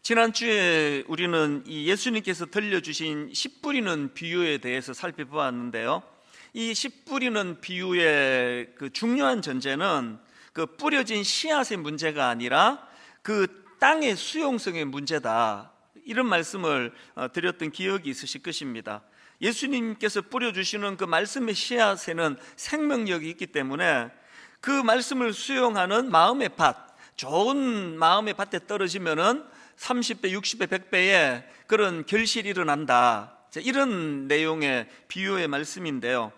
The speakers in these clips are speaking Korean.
지난주에 우리는 이 예수님께서 들려주신 씨 뿌리는 비유에 대해서 살펴보았는데요. 이 씨 뿌리는 비유의 그 중요한 전제는 그 뿌려진 씨앗의 문제가 아니라 그 땅의 수용성의 문제다, 이런 말씀을 드렸던 기억이 있으실 것입니다. 예수님께서 뿌려주시는 그 말씀의 씨앗에는 생명력이 있기 때문에 그 말씀을 수용하는 마음의 밭, 좋은 마음의 밭에 떨어지면은 30배, 60배, 100배의 그런 결실이 일어난다, 이런 내용의 비유의 말씀인데요.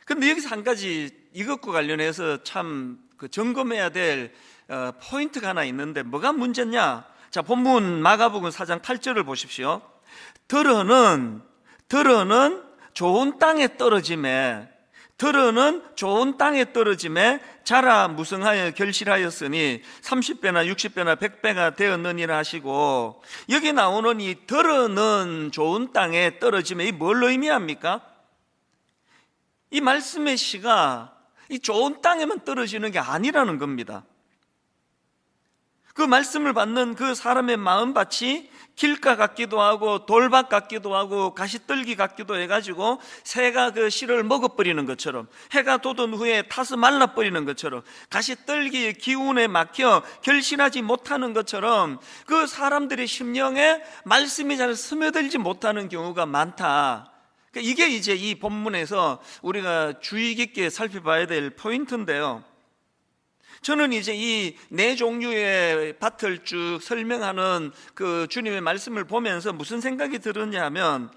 그런데 여기서 한 가지 이것과 관련해서 참 점검해야 될 포인트가 하나 있는데, 뭐가 문제냐? 자, 본문 마가복음 4장 8절을 보십시오. 들어는 좋은 땅에 떨어짐에, 들어는 좋은 땅에 떨어짐에 자라 무성하여 결실하였으니 30배나 60배나 100배가 되었느니라 하시고, 여기 나오는 이 들어는 좋은 땅에 떨어짐에, 이 뭘 의미합니까? 이 말씀의 씨가 이 좋은 땅에만 떨어지는 게 아니라는 겁니다. 그 말씀을 받는 그 사람의 마음밭이 길가 같기도 하고 돌밭 같기도 하고 가시떨기 같기도 해가지고 새가 그 씨를 먹어버리는 것처럼, 해가 돋은 후에 타서 말라버리는 것처럼, 가시떨기의 기운에 막혀 결실하지 못하는 것처럼 그 사람들의 심령에 말씀이 잘 스며들지 못하는 경우가 많다. 이게 이제 이 본문에서 우리가 주의 깊게 살펴봐야 될 포인트인데요. 저는 이제 이 네 종류의 밭을 쭉 설명하는 그 주님의 말씀을 보면서 무슨 생각이 들었냐 하면,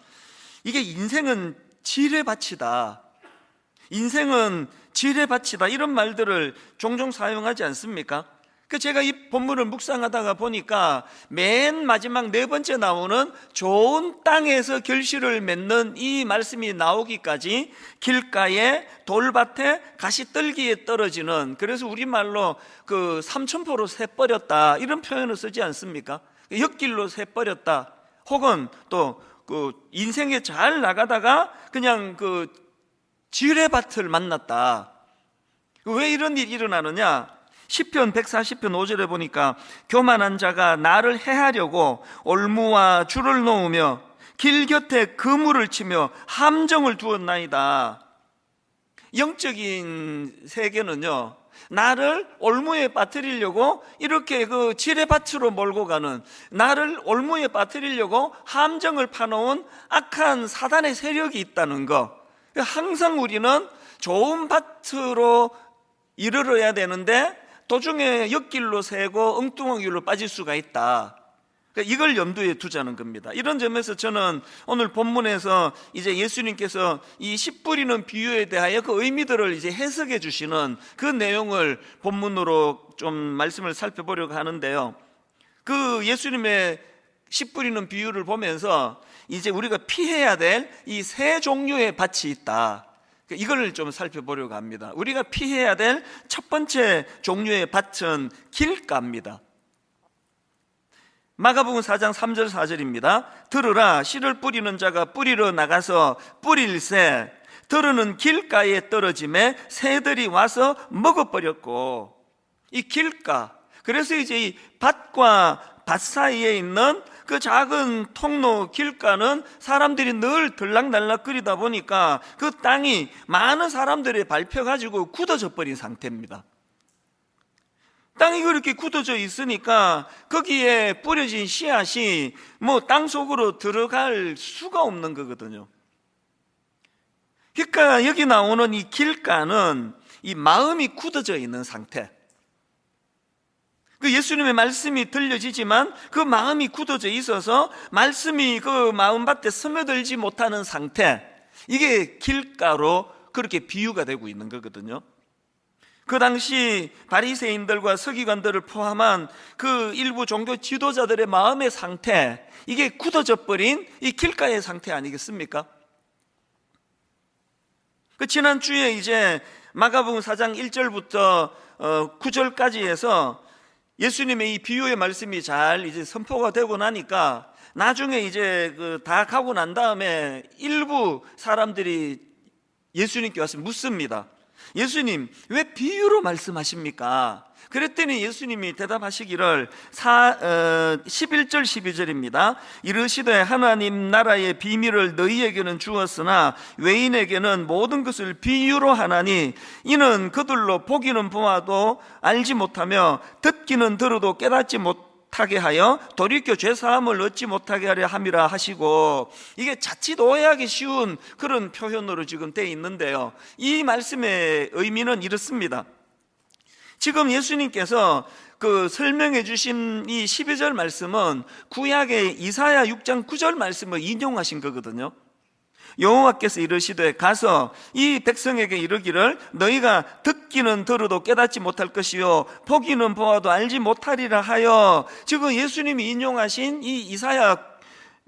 이게 인생은 지뢰밭이다, 인생은 지뢰밭이다, 이런 말들을 종종 사용하지 않습니까? 제가 이 본문을 묵상하다가 보니까 맨 마지막 네 번째 나오는 좋은 땅에서 결실을 맺는 이 말씀이 나오기까지 길가에 돌밭에 가시떨기에 떨어지는, 그래서 우리말로 그 삼천포로 새버렸다, 이런 표현을 쓰지 않습니까? 엿길로 새버렸다, 혹은 또 그 인생에 잘 나가다가 그냥 그 지뢰밭을 만났다. 왜 이런 일이 일어나느냐? 시편 140편 5절에 보니까 교만한 자가 나를 해하려고 올무와 줄을 놓으며 길 곁에 그물을 치며 함정을 두었나이다. 영적인 세계는요, 나를 올무에 빠뜨리려고 이렇게 그 지뢰밭으로 몰고 가는, 나를 올무에 빠뜨리려고 함정을 파놓은 악한 사단의 세력이 있다는 거. 항상 우리는 좋은 밭으로 이르러야 되는데 도중에 엿길로 새고 엉뚱한 길로 빠질 수가 있다. 이걸 염두에 두자는 겁니다. 이런 점에서 저는 오늘 본문에서 이제 예수님께서 이 씨 뿌리는 비유에 대하여 그 의미들을 이제 해석해 주시는 그 내용을 본문으로 좀 말씀을 살펴보려고 하는데요. 그 예수님의 씨 뿌리는 비유를 보면서 이제 우리가 피해야 될 이 세 종류의 밭이 있다, 이걸 좀 살펴보려고 합니다. 우리가 피해야 될 첫 번째 종류의 밭은 길가입니다. 마가복음 4장 3절 4절입니다. 들으라, 씨를 뿌리는 자가 뿌리러 나가서 뿌릴새 들으는 길가에 떨어짐에 새들이 와서 먹어버렸고. 이 길가, 그래서 이제 이 밭과 밭 사이에 있는 그 작은 통로 길가는 사람들이 늘 들락날락거리다 보니까 그 땅이 많은 사람들이 밟혀가지고 굳어져 버린 상태입니다. 땅이 그렇게 굳어져 있으니까 거기에 뿌려진 씨앗이 뭐 땅 속으로 들어갈 수가 없는 거거든요. 그러니까 여기 나오는 이 길가는 이 마음이 굳어져 있는 상태, 그 예수님의 말씀이 들려지지만 그 마음이 굳어져 있어서 말씀이 그 마음밭에 스며들지 못하는 상태, 이게 길가로 그렇게 비유가 되고 있는 거거든요. 그 당시 바리새인들과 서기관들을 포함한 그 일부 종교 지도자들의 마음의 상태, 이게 굳어져 버린 이 길가의 상태 아니겠습니까? 그 지난주에 이제 마가복음 4장 1절부터 9절까지 해서 예수님의 이 비유의 말씀이 잘 이제 선포가 되고 나니까 나중에 이제 다 가고 난 다음에 일부 사람들이 예수님께 와서 묻습니다. 예수님 왜 비유로 말씀하십니까? 그랬더니 예수님이 대답하시기를 11절 12절입니다. 이르시되 하나님 나라의 비밀을 너희에게는 주었으나 외인에게는 모든 것을 비유로 하나니 이는 그들로 보기는 보아도 알지 못하며 듣기는 들어도 깨닫지 못하게 하여 돌이켜 죄사함을 얻지 못하게 하려 함이라 하시고, 이게 자칫 오해하기 쉬운 그런 표현으로 지금 되어 있는데요, 이 말씀의 의미는 이렇습니다. 지금 예수님께서 설명해 주신 이 12절 말씀은 구약의 이사야 6장 9절 말씀을 인용하신 거거든요. 여호와께서 이르시되 가서 이 백성에게 이르기를 너희가 듣기는 들어도 깨닫지 못할 것이요 보기는 보아도 알지 못하리라 하여, 지금 예수님이 인용하신 이 이사야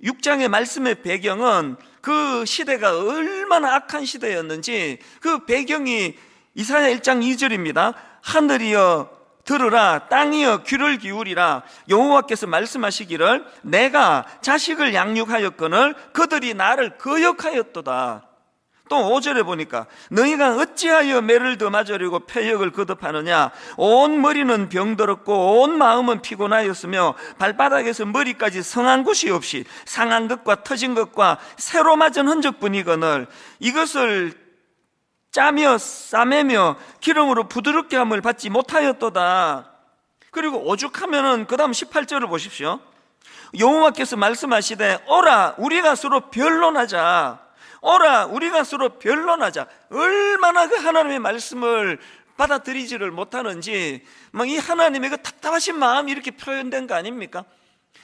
6장의 말씀의 배경은 그 시대가 얼마나 악한 시대였는지, 그 배경이 이사야 1장 2절입니다. 하늘이여 들으라, 땅이여 귀를 기울이라. 여호와께서 말씀하시기를 내가 자식을 양육하였거늘 그들이 나를 거역하였도다. 또 5절에 보니까 너희가 어찌하여 매를 더 맞으려고 패역을 거듭하느냐. 온 머리는 병들었고 온 마음은 피곤하였으며 발바닥에서 머리까지 성한 곳이 없이 상한 것과 터진 것과 새로 맞은 흔적뿐이거늘 이것을 짜며 싸매며 기름으로 부드럽게 함을 받지 못하였도다. 그리고 오죽하면은 그 다음 18절을 보십시오. 여호와께서 말씀하시되 오라 우리가 서로 변론하자. 오라 우리가 서로 변론하자. 얼마나 그 하나님의 말씀을 받아들이지를 못하는지 막 이 하나님의 그 답답하신 마음이 이렇게 표현된 거 아닙니까?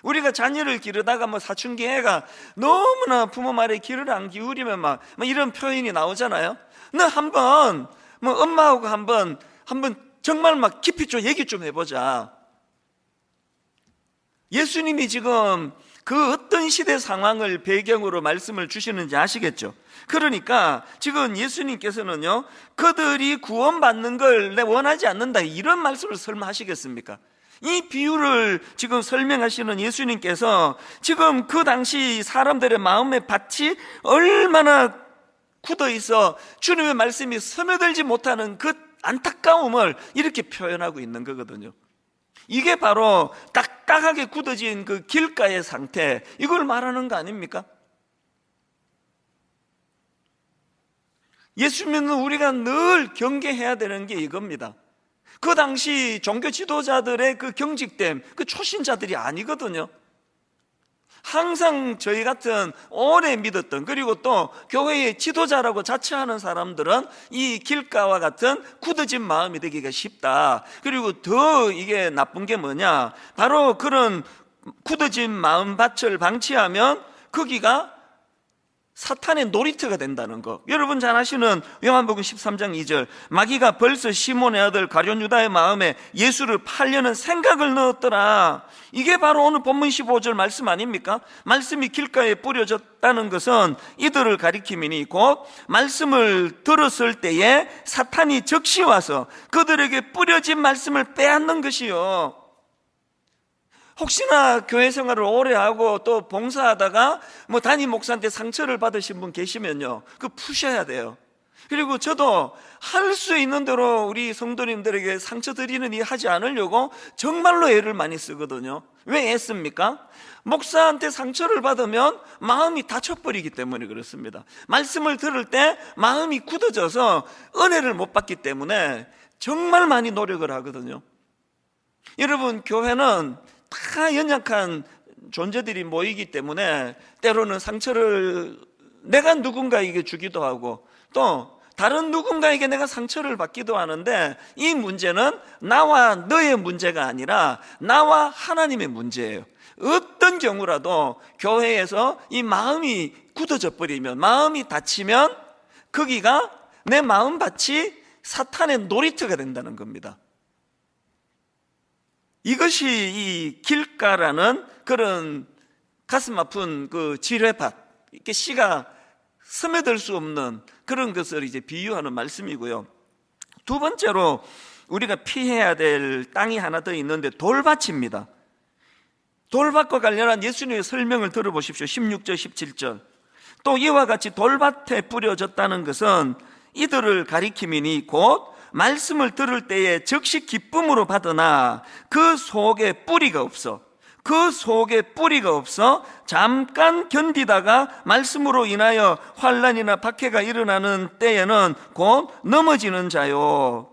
우리가 자녀를 기르다가 사춘기 애가 너무나 부모 말에 귀를 안 기울이면 막 이런 표현이 나오잖아요. 너 한번 엄마하고 한번 정말 깊이 좀 얘기 좀 해보자. 예수님이 지금 그 어떤 시대 상황을 배경으로 말씀을 주시는지 아시겠죠? 그러니까 지금 예수님께서는요, 그들이 구원받는 걸 원하지 않는다 이런 말씀을 설마 하시겠습니까? 이 비유를 지금 설명하시는 예수님께서 지금 그 당시 사람들의 마음의 밭이 얼마나 굳어 있어 주님의 말씀이 스며들지 못하는 그 안타까움을 이렇게 표현하고 있는 거거든요. 이게 바로 딱딱하게 굳어진 그 길가의 상태, 이걸 말하는 거 아닙니까? 예수 믿는 우리가 늘 경계해야 되는 게 이겁니다. 그 당시 종교 지도자들의 그 경직됨, 그 초신자들이 아니거든요. 항상 저희 같은 오래 믿었던, 그리고 또 교회의 지도자라고 자처하는 사람들은 이 길가와 같은 굳어진 마음이 되기가 쉽다. 그리고 더 이게 나쁜 게 뭐냐, 바로 그런 굳어진 마음밭을 방치하면 거기가 사탄의 놀이터가 된다는 거. 여러분 잘 아시는 요한복음 13장 2절, 마귀가 벌써 시몬의 아들 가룟 유다의 마음에 예수를 팔려는 생각을 넣었더라. 이게 바로 오늘 본문 15절 말씀 아닙니까? 말씀이 길가에 뿌려졌다는 것은 이들을 가리킴이니 곧 말씀을 들었을 때에 사탄이 적시 와서 그들에게 뿌려진 말씀을 빼앗는 것이요. 혹시나 교회 생활을 오래 하고 또 봉사하다가 담임 목사한테 상처를 받으신 분 계시면요, 그거 푸셔야 돼요. 그리고 저도 할 수 있는 대로 우리 성도님들에게 상처 드리는 일 하지 않으려고 정말로 애를 많이 쓰거든요. 왜 애씁니까? 목사한테 상처를 받으면 마음이 다쳐버리기 때문에 그렇습니다. 말씀을 들을 때 마음이 굳어져서 은혜를 못 받기 때문에 정말 많이 노력을 하거든요. 여러분, 교회는 다 연약한 존재들이 모이기 때문에 때로는 상처를 내가 누군가에게 주기도 하고 또 다른 누군가에게 내가 상처를 받기도 하는데, 이 문제는 나와 너의 문제가 아니라 나와 하나님의 문제예요. 어떤 경우라도 교회에서 이 마음이 굳어져 버리면, 마음이 다치면 거기가 내 마음밭이 사탄의 놀이터가 된다는 겁니다. 이것이 이 길가라는 그런 가슴 아픈 그 지뢰밭, 이렇게 씨가 스며들 수 없는 그런 것을 이제 비유하는 말씀이고요. 두 번째로 우리가 피해야 될 땅이 하나 더 있는데 돌밭입니다. 돌밭과 관련한 예수님의 설명을 들어보십시오. 16절 17절. 또 이와 같이 돌밭에 뿌려졌다는 것은 이들을 가리키미니 곧 말씀을 들을 때에 즉시 기쁨으로 받으나 그 속에 뿌리가 없어 잠깐 견디다가 말씀으로 인하여 환난이나 박해가 일어나는 때에는 곧 넘어지는 자요.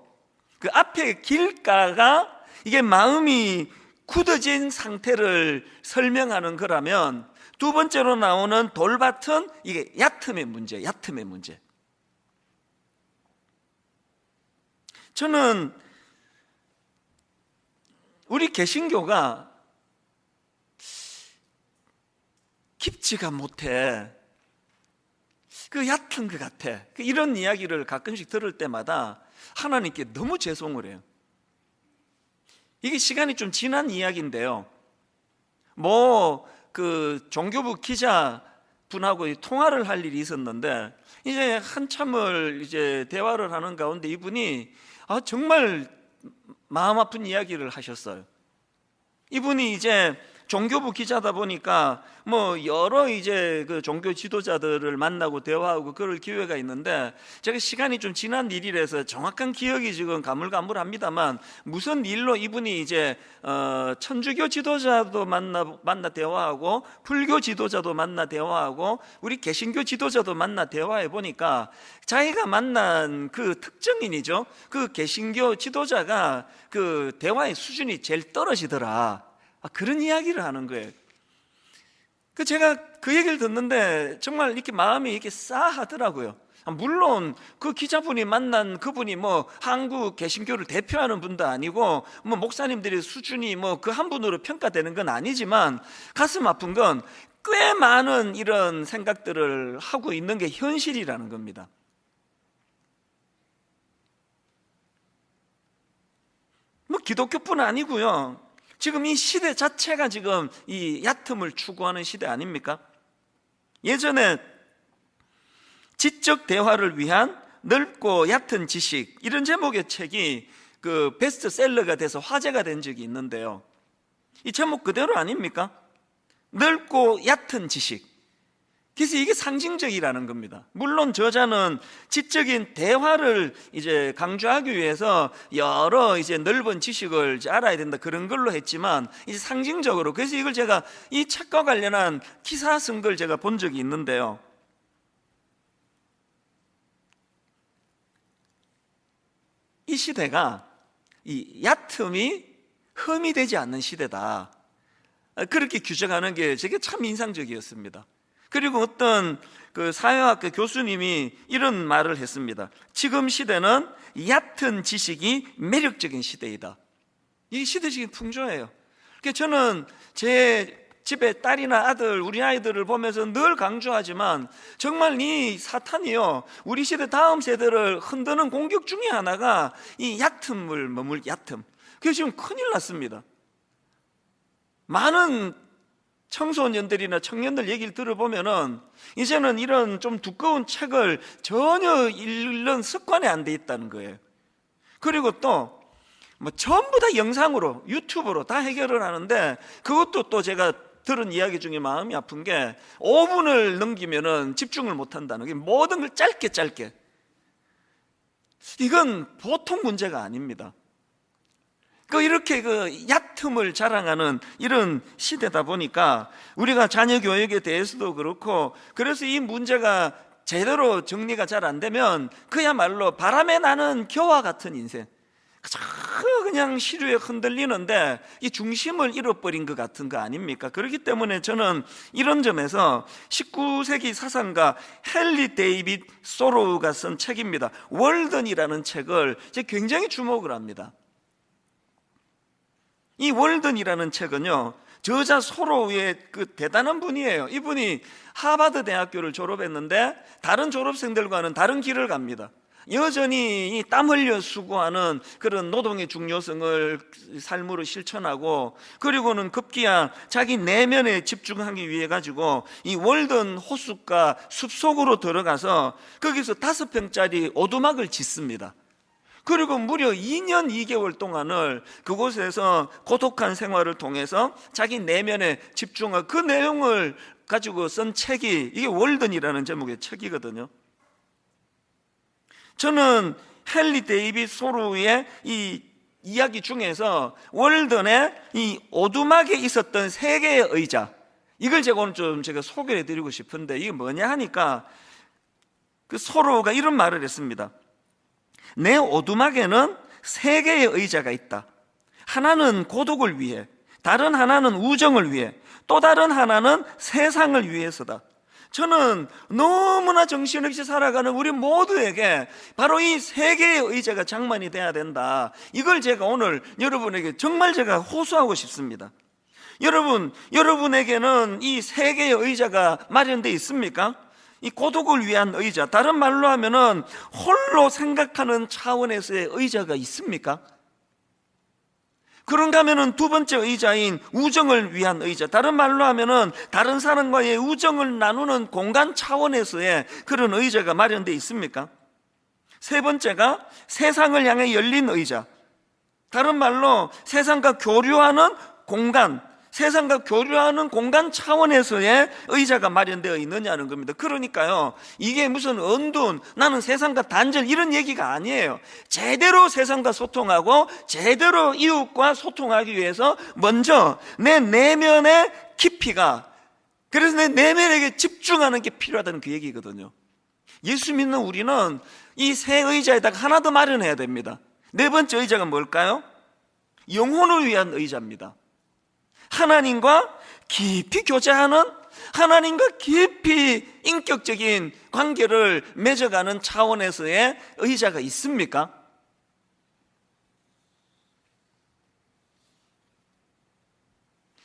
그 앞에 길가가 이게 마음이 굳어진 상태를 설명하는 거라면, 두 번째로 나오는 돌밭은 이게 얕음의 문제. 저는 우리 개신교가 깊지가 못해. 그 얕은 것 같아. 이런 이야기를 가끔씩 들을 때마다 하나님께 너무 죄송을 해요. 이게 시간이 좀 지난 이야기인데요. 그 종교부 기자 분하고 통화를 할 일이 있었는데, 이제 한참을 이제 대화를 하는 가운데 이분이 정말 마음 아픈 이야기를 하셨어요. 이분이 이제 종교부 기자다 보니까 여러 이제 그 종교 지도자들을 만나고 대화하고 그럴 기회가 있는데, 제가 시간이 좀 지난 일이라서 정확한 기억이 지금 가물가물합니다만, 무슨 일로 이분이 이제 천주교 지도자도 만나 대화하고, 불교 지도자도 만나 대화하고, 우리 개신교 지도자도 만나 대화해 보니까 자기가 만난 그 특정인이죠, 그 개신교 지도자가 그 대화의 수준이 제일 떨어지더라. 그런 이야기를 하는 거예요. 제가 그 얘기를 듣는데 정말 이렇게 마음이 이렇게 싸하더라고요. 물론 그 기자분이 만난 그분이 한국 개신교를 대표하는 분도 아니고 목사님들의 수준이 그 한 분으로 평가되는 건 아니지만, 가슴 아픈 건 꽤 많은 이런 생각들을 하고 있는 게 현실이라는 겁니다. 기독교뿐 아니고요, 지금 이 시대 자체가 지금 이 얕음을 추구하는 시대 아닙니까? 예전에 지적 대화를 위한 넓고 얕은 지식, 이런 제목의 책이 그 베스트셀러가 돼서 화제가 된 적이 있는데요, 이 제목 그대로 아닙니까? 넓고 얕은 지식. 그래서 이게 상징적이라는 겁니다. 물론 저자는 지적인 대화를 이제 강조하기 위해서 여러 이제 넓은 지식을 이제 알아야 된다, 그런 걸로 했지만, 이제 상징적으로, 그래서 이걸 제가 이 책과 관련한 기사 쓴 걸 제가 본 적이 있는데요, 이 시대가 이 얕음이 흠이 되지 않는 시대다, 그렇게 규정하는 게 제게 참 인상적이었습니다. 그리고 어떤 그 사회학교 교수님이 이런 말을 했습니다. 지금 시대는 얕은 지식이 매력적인 시대이다. 이 시대적인 풍조예요. 그러니까 저는 제 집에 딸이나 아들, 우리 아이들을 보면서 늘 강조하지만, 정말 이 사탄이요, 우리 시대 다음 세대를 흔드는 공격 중에 하나가 이 얕음을 머물 얕음. 그래서 지금 큰일 났습니다. 많은 청소년들이나 청년들 얘기를 들어보면은 이제는 이런 좀 두꺼운 책을 전혀 읽는 습관이 안 돼 있다는 거예요. 그리고 또 전부 다 영상으로, 유튜브로 다 해결을 하는데, 그것도 또 제가 들은 이야기 중에 마음이 아픈 게 5분을 넘기면은 집중을 못 한다는 게, 모든 걸 짧게. 이건 보통 문제가 아닙니다. 이렇게 얕음을 자랑하는 이런 시대다 보니까 우리가 자녀 교육에 대해서도 그렇고, 그래서 이 문제가 제대로 정리가 잘 안 되면 그야말로 바람에 나는 겨와 같은 인생, 그냥 시류에 흔들리는데 이 중심을 잃어버린 것 같은 거 아닙니까? 그렇기 때문에 저는 이런 점에서 19세기 사상가 헨리 데이빗 소로우가 쓴 책입니다, 월든이라는 책을 제가 굉장히 주목을 합니다. 이 월든이라는 책은요, 저자 소로우의 그 대단한 분이에요. 이분이 하버드 대학교를 졸업했는데 다른 졸업생들과는 다른 길을 갑니다. 여전히 땀 흘려 수고하는 그런 노동의 중요성을 삶으로 실천하고, 그리고는 급기야 자기 내면에 집중하기 위해 가지고 이 월든 호숫가 숲속으로 들어가서 거기서 5평짜리 오두막을 짓습니다. 그리고 무려 2년 2개월 동안을 그곳에서 고독한 생활을 통해서 자기 내면에 집중한 그 내용을 가지고 쓴 책이 이게 월든이라는 제목의 책이거든요. 저는 헨리 데이빗 소로의 이 이야기 중에서 월든의 이 오두막에 있었던 세 개의 의자, 이걸 제가 오늘 좀 제가 소개해 드리고 싶은데, 이게 뭐냐 하니까 그 소로가 이런 말을 했습니다. 내 오두막에는 세 개의 의자가 있다. 하나는 고독을 위해, 다른 하나는 우정을 위해, 또 다른 하나는 세상을 위해서다. 저는 너무나 정신없이 살아가는 우리 모두에게 바로 이 세 개의 의자가 장만이 돼야 된다. 이걸 제가 오늘 여러분에게 정말 제가 호소하고 싶습니다. 여러분에게는 이 세 개의 의자가 마련되어 있습니까? 이 고독을 위한 의자, 다른 말로 하면은 홀로 생각하는 차원에서의 의자가 있습니까? 그런가 하면은 두 번째 의자인 우정을 위한 의자, 다른 말로 하면은 다른 사람과의 우정을 나누는 공간 차원에서의 그런 의자가 마련되어 있습니까? 세 번째가 세상을 향해 열린 의자, 다른 말로 세상과 교류하는 공간, 세상과 교류하는 공간 차원에서의 의자가 마련되어 있느냐는 겁니다. 그러니까요, 이게 무슨 언둔, 나는 세상과 단절, 이런 얘기가 아니에요. 제대로 세상과 소통하고 제대로 이웃과 소통하기 위해서 먼저 내 내면의 깊이가, 그래서 내 내면에게 집중하는 게 필요하다는 그 얘기거든요. 예수 믿는 우리는 이 세 의자에다가 하나 더 마련해야 됩니다. 네 번째 의자가 뭘까요? 영혼을 위한 의자입니다. 하나님과 깊이 교제하는, 하나님과 깊이 인격적인 관계를 맺어가는 차원에서의 의자가 있습니까?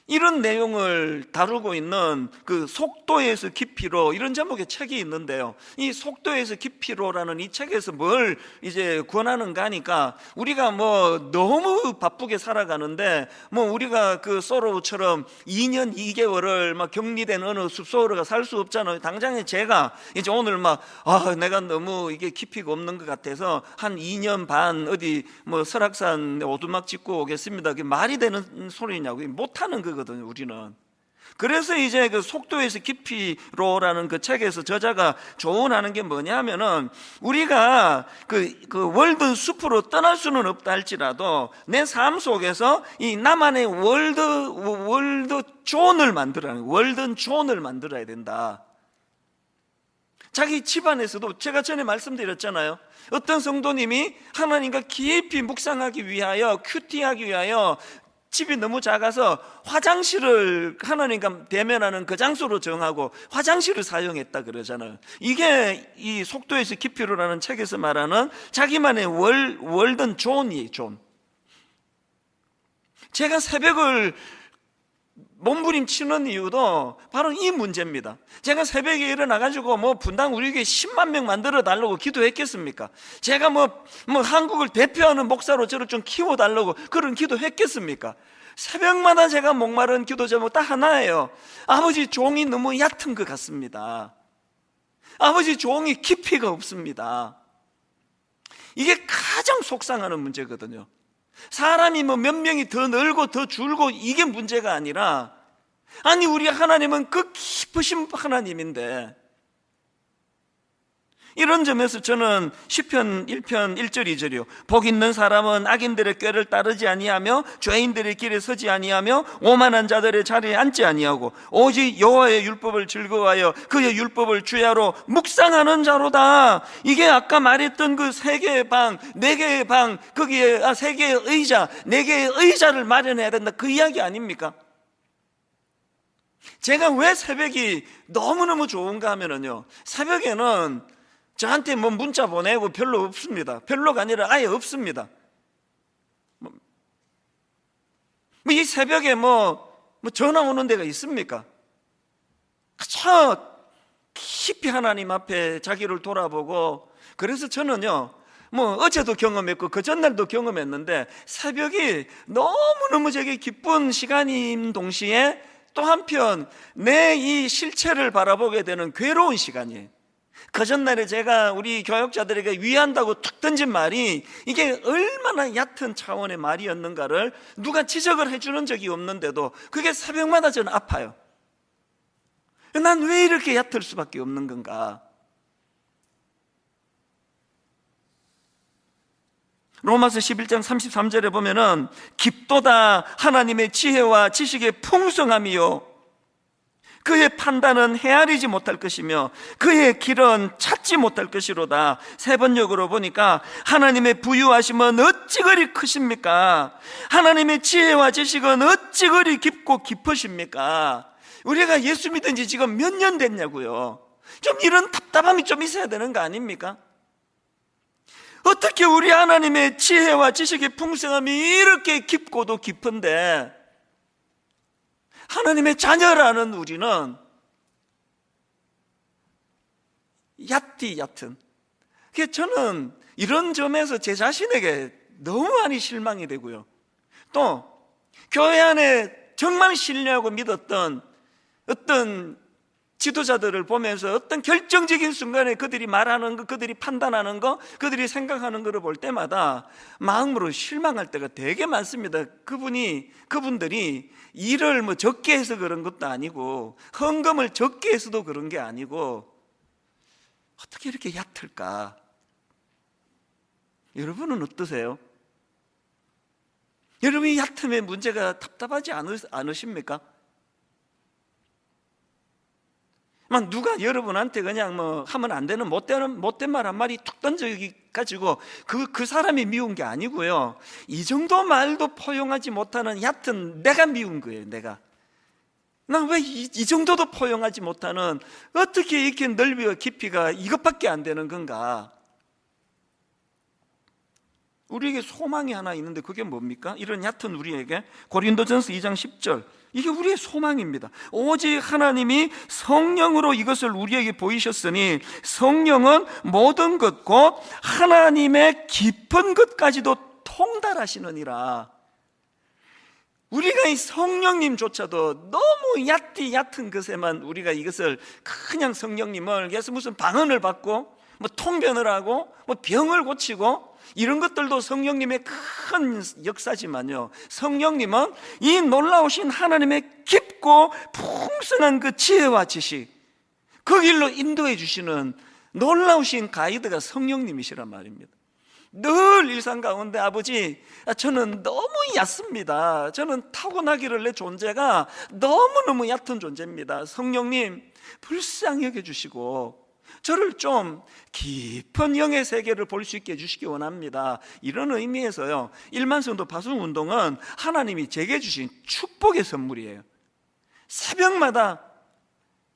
이런 내용을 다루고 있는 그 속도에서 깊이로, 이런 제목의 책이 있는데요, 이 속도에서 깊이로라는 이 책에서 뭘 이제 권하는가 하니까, 우리가 뭐 너무 바쁘게 살아가는데 뭐 우리가 그 소로처럼 2년 2개월을 막 격리된 어느 숲속으로 살 수 없잖아요. 당장에 제가 이제 오늘 막 내가 너무 이게 깊이가 없는 것 같아서 한 2년 반 어디 뭐 설악산 오두막 짓고 오겠습니다. 그게 말이 되는 소리냐고, 못하는 거거든요, 우리는. 그래서 이제 그 속도에서 깊이로라는 그 책에서 저자가 조언하는 게 뭐냐 하면은, 우리가 그 월든 숲으로 떠날 수는 없다 할지라도 내 삶 속에서 이 나만의 월드 존을 만들어야, 월든 존을 만들어야 된다. 자기 집안에서도, 제가 전에 말씀드렸잖아요, 어떤 성도님이 하나님과 깊이 묵상하기 위하여, 큐티하기 위하여 집이 너무 작아서 화장실을 하나님과 대면하는 그 장소로 정하고 화장실을 사용했다 그러잖아요. 이게 이 속도에서 깊이로라는 책에서 말하는 자기만의 월든 존이에요, 존. 제가 새벽을 몸부림치는 이유도 바로 이 문제입니다. 제가 새벽에 일어나가지고 뭐 분당 우리 교회 10만 명 만들어 달라고 기도했겠습니까? 제가 뭐 한국을 대표하는 목사로 저를 좀 키워달라고 그런 기도했겠습니까? 새벽마다 제가 목마른 기도 제목 딱 하나예요. 아버지, 종이 너무 얕은 것 같습니다. 아버지, 종이 깊이가 없습니다. 이게 가장 속상하는 문제거든요. 사람이 뭐 몇 명이 더 늘고 더 줄고 이게 문제가 아니라, 아니 우리 하나님은 그 깊으신 하나님인데, 이런 점에서 저는 시편 1편 1절 2절이요, 복 있는 사람은 악인들의 꾀를 따르지 아니하며 죄인들의 길에 서지 아니하며 오만한 자들의 자리에 앉지 아니하고 오직 여호와의 율법을 즐거워하여 그의 율법을 주야로 묵상하는 자로다. 이게 아까 말했던 그 세 개의 방, 네 개의 방, 거기에 세 개의 의자, 네 개의 의자를 마련해야 된다, 그 이야기 아닙니까? 제가 왜 새벽이 너무너무 좋은가 하면은요, 새벽에는 저한테 뭐 문자 보내고 별로 없습니다. 별로가 아니라 아예 없습니다. 이 새벽에 뭐 전화 오는 데가 있습니까? 그저 깊이 하나님 앞에 자기를 돌아보고, 그래서 저는요, 뭐 어제도 경험했고 그 전날도 경험했는데, 새벽이 너무너무 제게 기쁜 시간인 동시에 또 한편 내 이 실체를 바라보게 되는 괴로운 시간이에요. 그 전날에 제가 우리 교역자들에게 위한다고 툭 던진 말이 이게 얼마나 얕은 차원의 말이었는가를 누가 지적을 해주는 적이 없는데도 그게 새벽마다 저는 아파요. 난 왜 이렇게 얕을 수밖에 없는 건가? 로마서 11장 33절에 보면은 깊도다 하나님의 지혜와 지식의 풍성함이요 그의 판단은 헤아리지 못할 것이며 그의 길은 찾지 못할 것이로다. 세 번역으로 보니까 하나님의 부유하심은 어찌 그리 크십니까? 하나님의 지혜와 지식은 어찌 그리 깊고 깊으십니까? 우리가 예수 믿은 지 지금 몇 년 됐냐고요. 좀 이런 답답함이 좀 있어야 되는 거 아닙니까? 어떻게 우리 하나님의 지혜와 지식의 풍성함이 이렇게 깊고도 깊은데 하나님의 자녀라는 우리는 얕은 그래서 저는 이런 점에서 제 자신에게 너무 많이 실망이 되고요. 또 교회 안에 정말 신뢰하고 믿었던 어떤 지도자들을 보면서 어떤 결정적인 순간에 그들이 말하는 거, 그들이 판단하는 거, 그들이 생각하는 거를 볼 때마다 마음으로 실망할 때가 되게 많습니다. 그분들이 일을 뭐 적게 해서 그런 것도 아니고 헌금을 적게 해서도 그런 게 아니고 어떻게 이렇게 얕을까? 여러분은 어떠세요? 여러분이 얕음의 문제가 답답하지 않으십니까? 막 누가 여러분한테 그냥 뭐 하면 안 되는 못된 말 한 마디 툭 던져가지고 그 사람이 미운 게 아니고요. 이 정도 말도 포용하지 못하는 얕은 내가 미운 거예요. 난 왜 이 정도도 포용하지 못하는 어떻게 이렇게 넓이와 깊이가 이것밖에 안 되는 건가? 우리에게 소망이 하나 있는데 그게 뭡니까? 이런 얕은 우리에게 고린도전서 2장 10절 이게 우리의 소망입니다. 오직 하나님이 성령으로 이것을 우리에게 보이셨으니 성령은 모든 것 곧 하나님의 깊은 것까지도 통달하시느니라. 우리가 이 성령님조차도 너무 얕은 것에만 우리가 이것을 그냥 성령님을 그래서 무슨 방언을 받고 뭐 통변을 하고 뭐 병을 고치고 이런 것들도 성령님의 큰 역사지만요, 성령님은 이 놀라우신 하나님의 깊고 풍성한 그 지혜와 지식, 그 길로 인도해 주시는 놀라우신 가이드가 성령님이시란 말입니다. 늘 일상 가운데 아버지, 저는 너무 얕습니다. 저는 타고나기를 내 존재가 너무너무 얕은 존재입니다. 성령님 불쌍히 여겨주시고 저를 좀 깊은 영의 세계를 볼 수 있게 해주시기 원합니다. 이런 의미에서요, 일만성도 파송운동은 하나님이 제게 주신 축복의 선물이에요. 새벽마다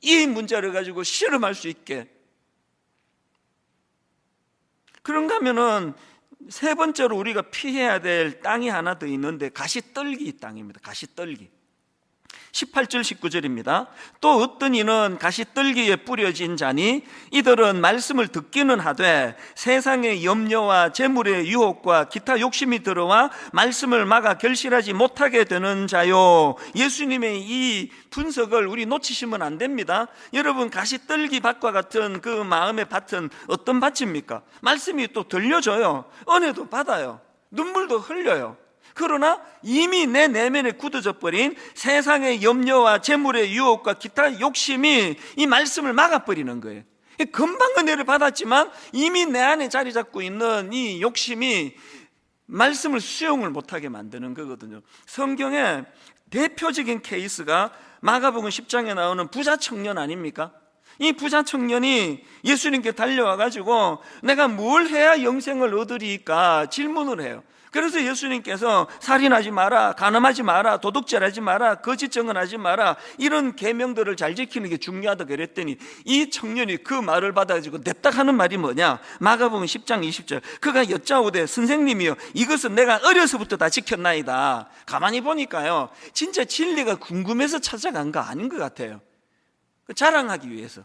이 문제를 가지고 실험할 수 있게. 그런가 하면은 세 번째로 우리가 피해야 될 땅이 하나 더 있는데 가시떨기 땅입니다. 가시떨기. 18절 19절입니다. 또 어떤 이는 가시떨기에 뿌려진 자니 이들은 말씀을 듣기는 하되 세상의 염려와 재물의 유혹과 기타 욕심이 들어와 말씀을 막아 결실하지 못하게 되는 자요. 예수님의 이 분석을 우리 놓치시면 안 됩니다. 여러분, 가시떨기 밭과 같은 그 마음의 밭은 어떤 밭입니까? 말씀이 또 들려줘요. 은혜도 받아요. 눈물도 흘려요. 그러나 이미 내 내면에 굳어져 버린 세상의 염려와 재물의 유혹과 기타 욕심이 이 말씀을 막아버리는 거예요. 금방 은혜를 받았지만 이미 내 안에 자리 잡고 있는 이 욕심이 말씀을 수용을 못하게 만드는 거거든요. 성경의 대표적인 케이스가 마가복음 10장에 나오는 부자 청년 아닙니까? 이 부자 청년이 예수님께 달려와 가지고 내가 뭘 해야 영생을 얻으리까 질문을 해요. 그래서 예수님께서 살인하지 마라, 간음하지 마라, 도둑질하지 마라, 거짓 증언하지 마라, 이런 계명들을 잘 지키는 게 중요하다 그랬더니 이 청년이 그 말을 받아가지고 냅다 하는 말이 뭐냐? 마가복음 10장 20절 그가 여짜오되 선생님이여 이것은 내가 어려서부터 다 지켰나이다. 가만히 보니까요, 진짜 진리가 궁금해서 찾아간 거 아닌 것 같아요. 자랑하기 위해서.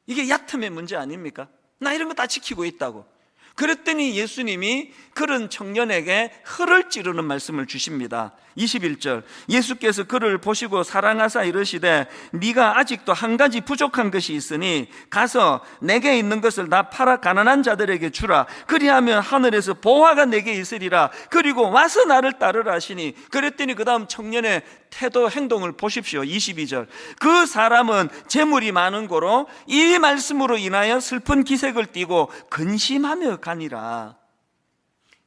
이게 얕음의 문제 아닙니까? 나 이런 거 다 지키고 있다고. 그랬더니 예수님이 그런 청년에게 혀를 찌르는 말씀을 주십니다. 21절 예수께서 그를 보시고 사랑하사 이르시되 네가 아직도 한 가지 부족한 것이 있으니 가서 내게 있는 것을 다 팔아 가난한 자들에게 주라. 그리하면 하늘에서 보화가 내게 있으리라. 그리고 와서 나를 따르라 하시니, 그랬더니 그 다음 청년의 태도 행동을 보십시오. 22절 그 사람은 재물이 많은 고로 이 말씀으로 인하여 슬픈 기색을 띠고 근심하며 가니라.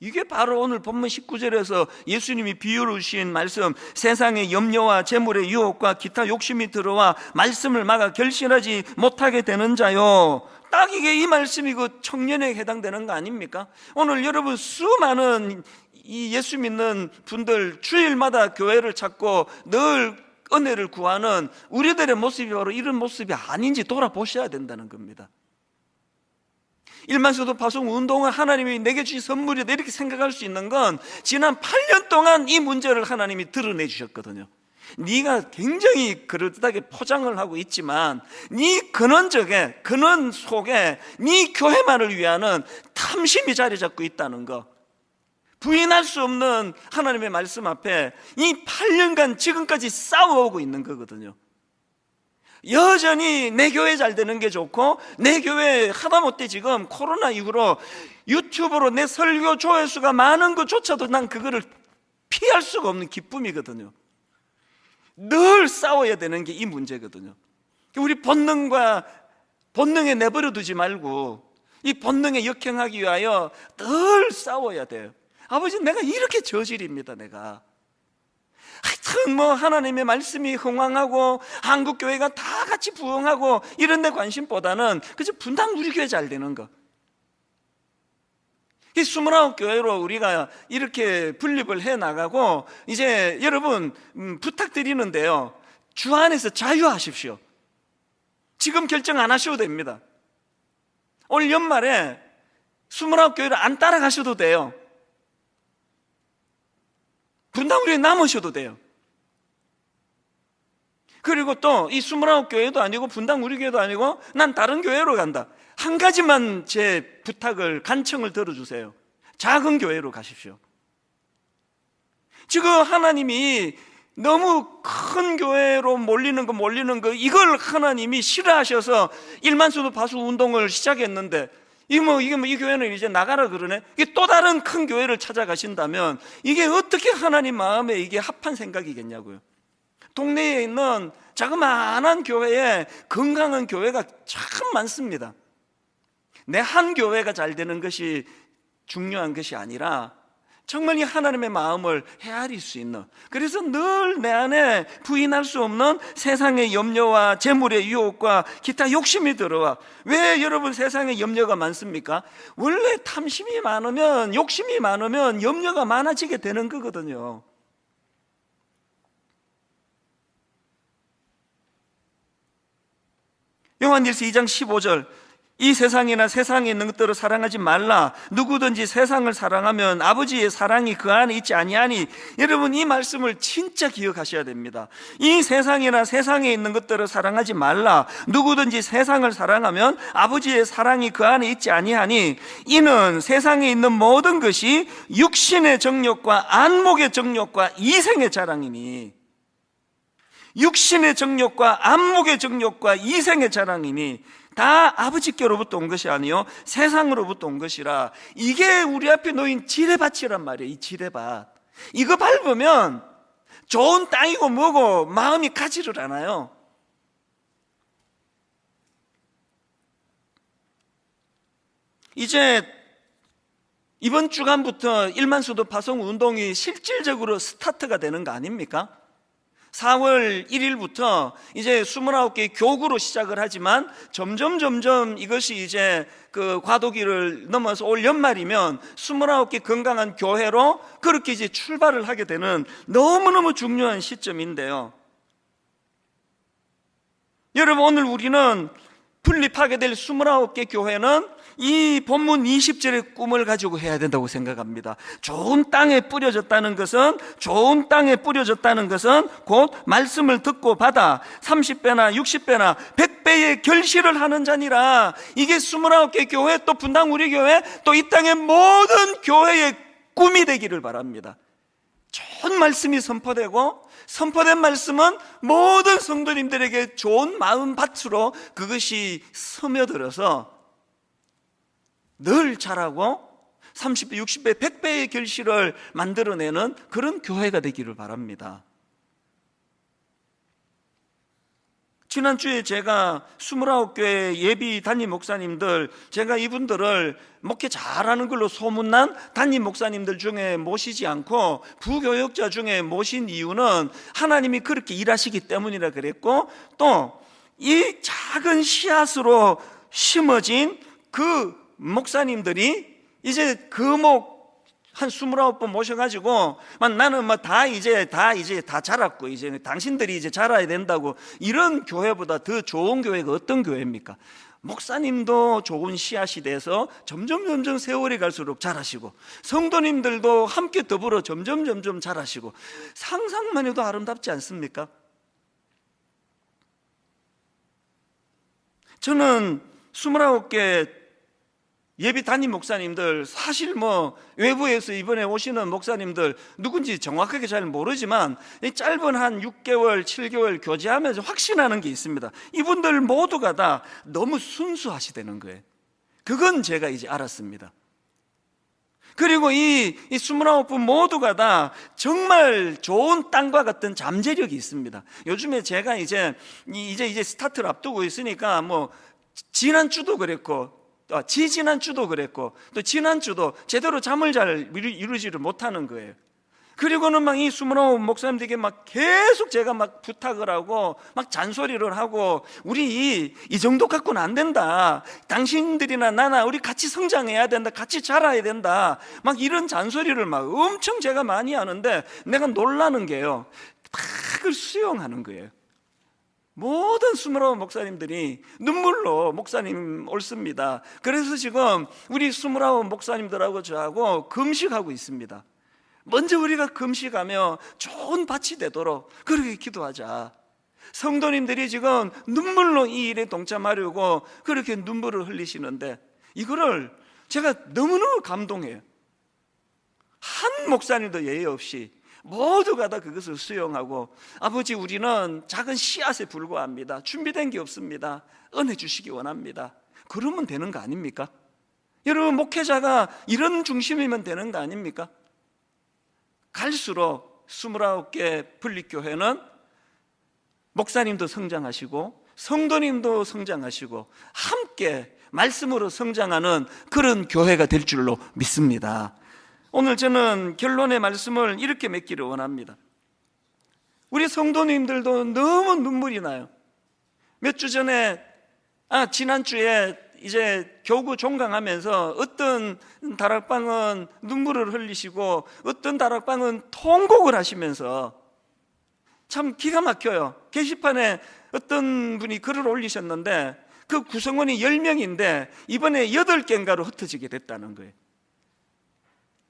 이게 바로 오늘 본문 19절에서 예수님이 비유로 주신 말씀, 세상의 염려와 재물의 유혹과 기타 욕심이 들어와 말씀을 막아 결실하지 못하게 되는 자요. 딱 이게 이 말씀이 그 청년에 해당되는 거 아닙니까? 오늘 여러분 수많은 이 예수 믿는 분들 주일마다 교회를 찾고 늘 은혜를 구하는 우리들의 모습이 바로 이런 모습이 아닌지 돌아보셔야 된다는 겁니다. 일만서도 파송 운동은 하나님이 내게 주신 선물이다 이렇게 생각할 수 있는 건 지난 8년 동안 이 문제를 하나님이 드러내 주셨거든요. 네가 굉장히 그럴듯하게 포장을 하고 있지만 네 근원 속에 네 교회만을 위하는 탐심이 자리 잡고 있다는 거, 부인할 수 없는 하나님의 말씀 앞에 이 8년간 지금까지 싸워오고 있는 거거든요. 여전히 내 교회 잘 되는 게 좋고, 내 교회 하다못해 지금 코로나 이후로 유튜브로 내 설교 조회수가 많은 것조차도 난 그거를 피할 수가 없는 기쁨이거든요. 늘 싸워야 되는 게 이 문제거든요. 우리 본능에 내버려 두지 말고 이 본능에 역행하기 위하여 늘 싸워야 돼요. 아버지, 내가 이렇게 저질입니다. 내가 하여튼 하나님의 말씀이 흥왕하고 한국교회가 다 같이 부흥하고 이런 데 관심보다는 그저 분당 우리 교회 잘 되는 거, 이 29교회로 우리가 이렇게 분립을 해나가고, 이제 여러분 부탁드리는데요, 주 안에서 자유하십시오. 지금 결정 안 하셔도 됩니다. 올 연말에 29교회를 안 따라가셔도 돼요. 분당 우리 남으셔도 돼요. 그리고 또 이 29교회도 아니고 분당 우리 교회도 아니고 난 다른 교회로 간다, 한 가지만 제 부탁을, 간청을 들어주세요. 작은 교회로 가십시오. 지금 하나님이 너무 큰 교회로 몰리는 거 이걸 하나님이 싫어하셔서 일만수도 파수 운동을 시작했는데 이 교회는 이제 나가라 그러네. 이게 또 다른 큰 교회를 찾아가신다면 이게 어떻게 하나님 마음에 이게 합한 생각이겠냐고요. 동네에 있는 자그마한 교회에 건강한 교회가 참 많습니다. 내 한 교회가 잘 되는 것이 중요한 것이 아니라 정말 이 하나님의 마음을 헤아릴 수 있는, 그래서 늘 내 안에 부인할 수 없는 세상의 염려와 재물의 유혹과 기타 욕심이 들어와. 왜 여러분 세상에 염려가 많습니까? 원래 탐심이 많으면, 욕심이 많으면 염려가 많아지게 되는 거거든요. 요한일서 2장 15절, 이 세상이나 세상에 있는 것들을 사랑하지 말라. 누구든지 세상을 사랑하면 아버지의 사랑이 그 안에 있지 아니하니. 여러분 이 말씀을 진짜 기억하셔야 됩니다. 이 세상이나 세상에 있는 것들을 사랑하지 말라. 누구든지 세상을 사랑하면 아버지의 사랑이 그 안에 있지 아니하니. 이는 세상에 있는 모든 것이 육신의 정욕과 안목의 정욕과 이생의 자랑이니. 육신의 정욕과 안목의 정욕과 이생의 자랑이니 다 아버지께로부터 온 것이 아니요 세상으로부터 온 것이라. 이게 우리 앞에 놓인 지뢰밭이란 말이에요. 이 지뢰밭, 이거 밟으면 좋은 땅이고 뭐고 마음이 가지를 않아요. 이제 이번 주간부터 일만수도 파송 운동이 실질적으로 스타트가 되는 거 아닙니까? 4월 1일부터 이제 29개 교구로 시작을 하지만 점점 이것이 이제 그 과도기를 넘어서 올 연말이면 29개 건강한 교회로 그렇게 이제 출발을 하게 되는 너무너무 중요한 시점인데요. 여러분 오늘 우리는 분립하게 될 29개 교회는 이 본문 20절의 꿈을 가지고 해야 된다고 생각합니다. 좋은 땅에 뿌려졌다는 것은 곧 말씀을 듣고 받아 30배나 60배나 100배의 결실을 하는 자니라. 이게 29개 교회, 또 분당 우리 교회, 또 이 땅의 모든 교회의 꿈이 되기를 바랍니다. 좋은 말씀이 선포되고, 선포된 말씀은 모든 성도님들에게 좋은 마음밭으로 그것이 스며들어서 늘 자라고 30배, 60배, 100배의 결실을 만들어내는 그런 교회가 되기를 바랍니다. 지난주에 제가 29교회 예비 담임 목사님들, 제가 이분들을 목회 잘하는 걸로 소문난 담임 목사님들 중에 모시지 않고 부교역자 중에 모신 이유는 하나님이 그렇게 일하시기 때문이라 그랬고, 또 이 작은 씨앗으로 심어진 그 목사님들이 이제 그 한 29번 모셔가지고 나는 다 자랐고 이제 당신들이 이제 자라야 된다고, 이런 교회보다 더 좋은 교회가 어떤 교회입니까? 목사님도 좋은 씨앗이 돼서 점점 세월이 갈수록 자라시고, 성도님들도 함께 더불어 점점 자라시고, 상상만 해도 아름답지 않습니까? 저는 29개 예비 담임 목사님들, 사실 외부에서 이번에 오시는 목사님들 누군지 정확하게 잘 모르지만 이 짧은 한 6개월, 7개월 교제하면서 확신하는 게 있습니다. 이분들 모두가 다 너무 순수하시다는 거예요. 그건 제가 이제 알았습니다. 그리고 이 29분 모두가 다 정말 좋은 땅과 같은 잠재력이 있습니다. 요즘에 제가 이제 스타트를 앞두고 있으니까 지난주도 그랬고, 지난주도 그랬고, 또 지난주도 제대로 잠을 잘 이루지를 못하는 거예요. 그리고는 이 29 목사님들에게 계속 제가 부탁을 하고 잔소리를 하고, 우리 이 정도 갖고는 안 된다, 당신들이나 나나 우리 같이 성장해야 된다, 같이 자라야 된다, 이런 잔소리를 엄청 제가 많이 하는데, 내가 놀라는 게요, 다 그걸 수용하는 거예요. 모든 29 목사님들이 눈물로 목사님 옳습니다. 그래서 지금 우리 29 목사님들하고 저하고 금식하고 있습니다. 먼저 우리가 금식하며 좋은 밭이 되도록 그렇게 기도하자. 성도님들이 지금 눈물로 이 일에 동참하려고 그렇게 눈물을 흘리시는데, 이거를 제가 너무너무 감동해요. 한 목사님도 예외 없이 모두가 다 그것을 수용하고, 아버지, 우리는 작은 씨앗에 불과합니다, 준비된 게 없습니다, 은혜 주시기 원합니다, 그러면 되는 거 아닙니까? 여러분, 목회자가 이런 중심이면 되는 거 아닙니까? 갈수록 29개 분립교회는 목사님도 성장하시고 성도님도 성장하시고 함께 말씀으로 성장하는 그런 교회가 될 줄로 믿습니다. 오늘 저는 결론의 말씀을 이렇게 맺기를 원합니다. 우리 성도님들도 너무 눈물이 나요. 몇 주 전에, 지난주에 이제 교구 종강하면서 어떤 다락방은 눈물을 흘리시고 어떤 다락방은 통곡을 하시면서, 참 기가 막혀요. 게시판에 어떤 분이 글을 올리셨는데 그 구성원이 10명인데 이번에 8개인가로 흩어지게 됐다는 거예요.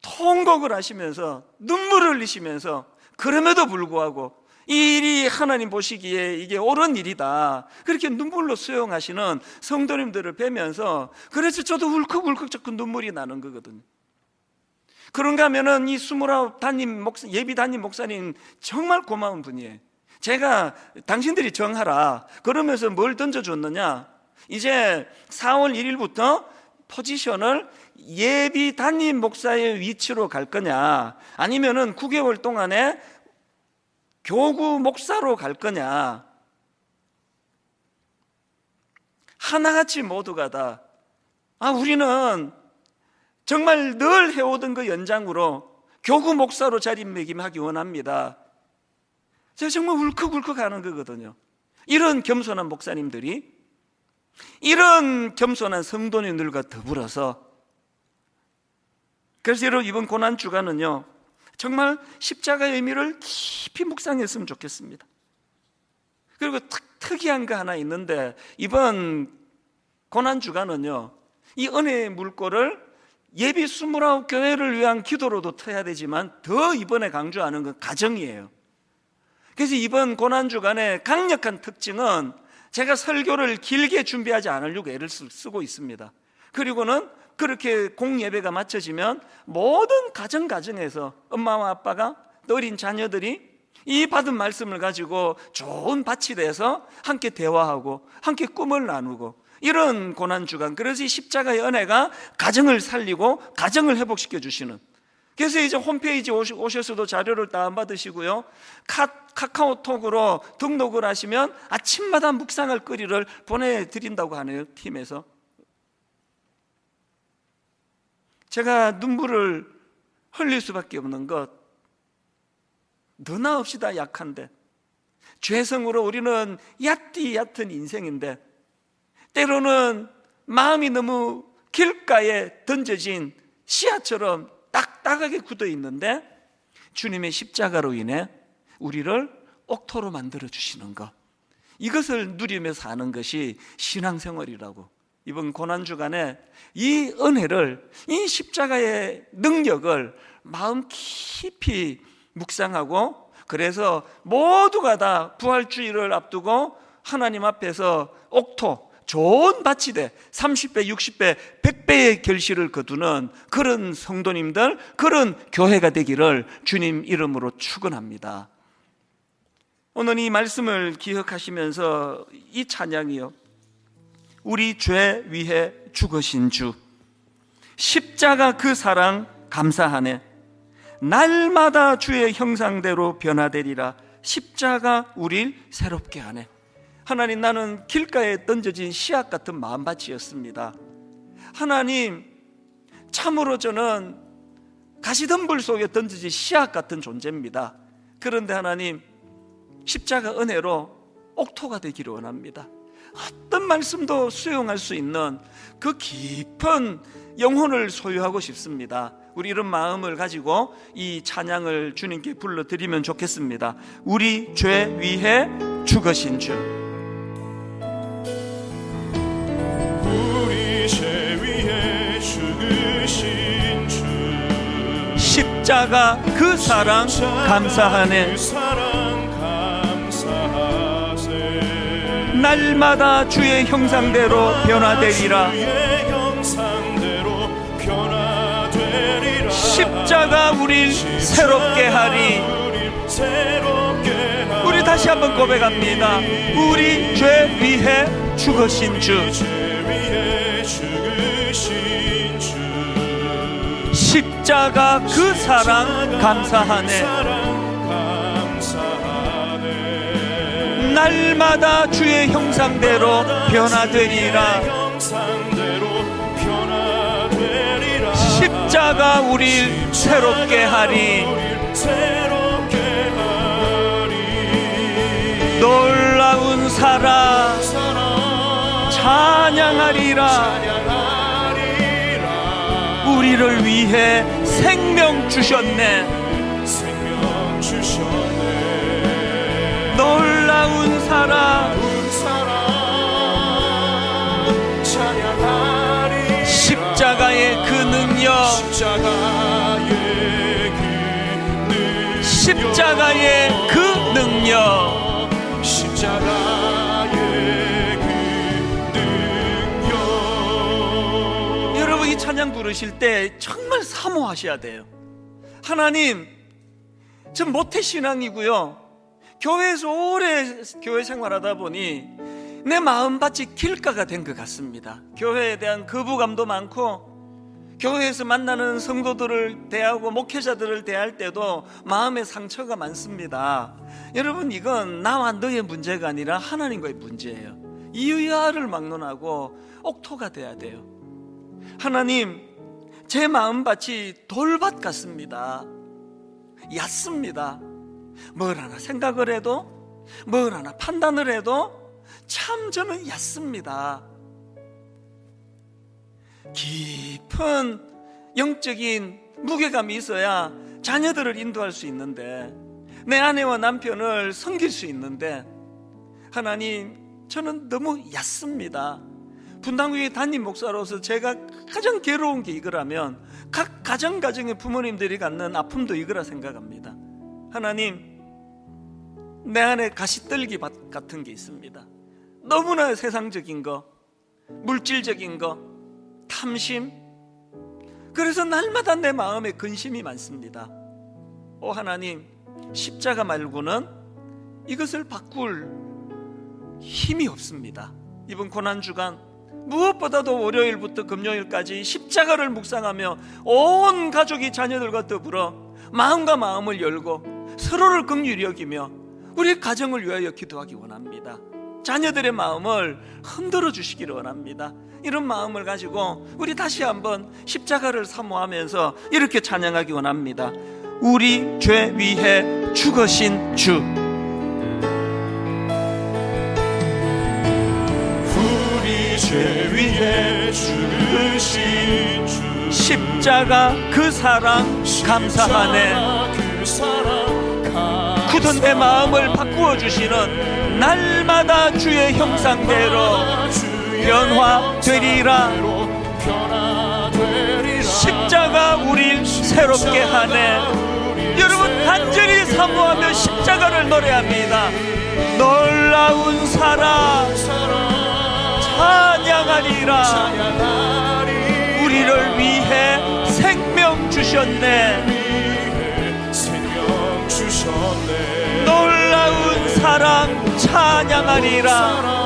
통곡을 하시면서 눈물을 흘리시면서, 그럼에도 불구하고 이 일이 하나님 보시기에 이게 옳은 일이다, 그렇게 눈물로 수용하시는 성도님들을 뵈면서, 그래서 저도 울컥울컥 자꾸 눈물이 나는 거거든요. 그런가 하면은 이 29 예비 담임 목사님 정말 고마운 분이에요. 제가 당신들이 정하라 그러면서 뭘 던져줬느냐, 이제 4월 1일부터 포지션을 예비 담임 목사의 위치로 갈 거냐, 아니면은 9개월 동안에 교구 목사로 갈 거냐, 하나같이 모두가 다 우리는 정말 늘 해오던 그 연장으로 교구 목사로 자리매김하기 원합니다. 제가 정말 울컥울컥 하는 거거든요. 이런 겸손한 목사님들이, 이런 겸손한 성도님들과 더불어서, 그래서 여러분, 이번 고난주간은요 정말 십자가의 의미를 깊이 묵상했으면 좋겠습니다. 그리고 특이한 거 하나 있는데, 이번 고난주간은요 이 은혜의 물꼬를 예비 29교회를 위한 기도로도 터야 되지만, 더 이번에 강조하는 건 가정이에요. 그래서 이번 고난주간의 강력한 특징은, 제가 설교를 길게 준비하지 않으려고 애를 쓰고 있습니다. 그리고는 그렇게 공예배가 마쳐지면 모든 가정에서 엄마와 아빠가, 어린 자녀들이 이 받은 말씀을 가지고 좋은 밭이 돼서 함께 대화하고 함께 꿈을 나누고, 이런 고난주간, 그래서 이 십자가의 은혜가 가정을 살리고 가정을 회복시켜 주시는, 그래서 이제 홈페이지 오셔서도 자료를 다운받으시고요, 카카오톡으로 등록을 하시면 아침마다 묵상할 거리를 보내드린다고 하네요, 팀에서. 제가 눈물을 흘릴 수밖에 없는 것, 너나 없이 다 약한데, 죄성으로 우리는 얕은 인생인데, 때로는 마음이 너무 길가에 던져진 씨앗처럼 딱딱하게 굳어 있는데, 주님의 십자가로 인해 우리를 옥토로 만들어 주시는 것, 이것을 누리며 사는 것이 신앙생활이라고. 이번 고난주간에 이 은혜를, 이 십자가의 능력을 마음 깊이 묵상하고, 그래서 모두가 다 부활주의를 앞두고 하나님 앞에서 옥토, 좋은 밭이 돼 30배, 60배, 100배의 결실을 거두는 그런 성도님들, 그런 교회가 되기를 주님 이름으로 축원합니다. 오늘 이 말씀을 기억하시면서 이 찬양이요, 우리 죄 위해 죽으신 주, 십자가 그 사랑 감사하네, 날마다 주의 형상대로 변화되리라, 십자가 우릴 새롭게 하네. 하나님, 나는 길가에 던져진 씨앗 같은 마음밭이었습니다. 하나님, 참으로 저는 가시덤불 속에 던져진 씨앗 같은 존재입니다. 그런데 하나님, 십자가 은혜로 옥토가 되기를 원합니다. 어떤 말씀도 수용할 수 있는 그 깊은 영혼을 소유하고 싶습니다. 우리 이런 마음을 가지고 이 찬양을 주님께 불러드리면 좋겠습니다. 우리 죄 위해 죽으신 주, 우리 죄 위해 죽으신 주, 십자가 그 사랑 감사하네, 날마다 주의 형상대로 변화되리라, 십자가 우릴 새롭게 하리. 우리 다시 한번 고백합니다. 우리 죄 위해 죽으신 주, 십자가 그 사랑 감사하네, 날마다 주의 형상대로 변화되리라, 십자가 우릴 새롭게 하리. 놀라운 사랑 찬양하리라, 우리를 위해 생명 주셨네. 놀라운 사랑 십자가의 그 능력, 십자가의 그 능력, 여러분, 이 찬양 부르실 때 정말 사모하셔야 돼요. 하나님, 전 모태신앙이고요, 교회에서 오래 교회 생활하다 보니 내 마음밭이 길가가 된 것 같습니다. 교회에 대한 거부감도 많고, 교회에서 만나는 성도들을 대하고 목회자들을 대할 때도 마음의 상처가 많습니다. 여러분, 이건 나와 너의 문제가 아니라 하나님과의 문제예요. 이의아를 막론하고 옥토가 돼야 돼요. 하나님, 제 마음밭이 돌밭 같습니다. 얕습니다. 뭘 하나 생각을 해도, 뭘 하나 판단을 해도 참 저는 얕습니다. 깊은 영적인 무게감이 있어야 자녀들을 인도할 수 있는데, 내 아내와 남편을 섬길 수 있는데, 하나님, 저는 너무 얕습니다. 분당교회 담임 목사로서 제가 가장 괴로운 게 이거라면 각 가정의 부모님들이 갖는 아픔도 이거라 생각합니다. 하나님, 내 안에 가시떨기 같은 게 있습니다. 너무나 세상적인 거, 물질적인 거, 탐심, 그래서 날마다 내 마음에 근심이 많습니다. 오 하나님, 십자가 말고는 이것을 바꿀 힘이 없습니다. 이번 고난주간 무엇보다도 월요일부터 금요일까지 십자가를 묵상하며 온 가족이 자녀들과 더불어 마음과 마음을 열고 서로를 긍휼히 여기며 우리 가정을 위하여 기도하기 원합니다. 자녀들의 마음을 흔들어 주시기를 원합니다. 이런 마음을 가지고 우리 다시 한번 십자가를 사모하면서 이렇게 찬양하기 원합니다. 우리 죄 위해 죽으신 주. 우리 죄 위해 죽으신 주 십자가 그 사랑 감사하네. 그 사랑 굳은 내 마음을 바꾸어 주시는 날마다 주의 형상대로 변화되리라. 십자가 우릴 새롭게 하네. 여러분 간절히 사모하며 십자가를 노래합니다. 놀라운 사랑 찬양하리라. 우리를 위해 생명 주셨네. 놀라운 사랑 찬양하리라.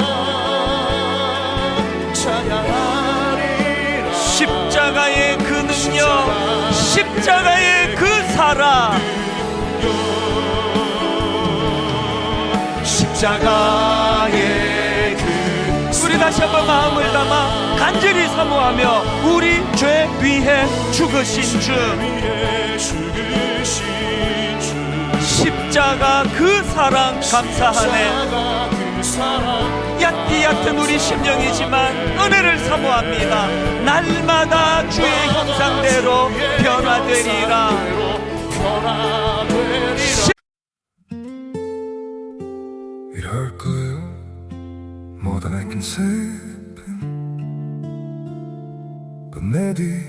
십자가의 그 능력, 십자가의 그 사랑, 십자가의 그 우리 다시 한번 마음을 담아 간절히 사모하며 우리 죄 위해 죽으신 주. 십자가 그 사랑 감사하네. 얕은 우리 심령이지만 은혜를 사모합니다. 날마다 주의 형상대로 변화되리라. It hurt good, more than I can say. But maybe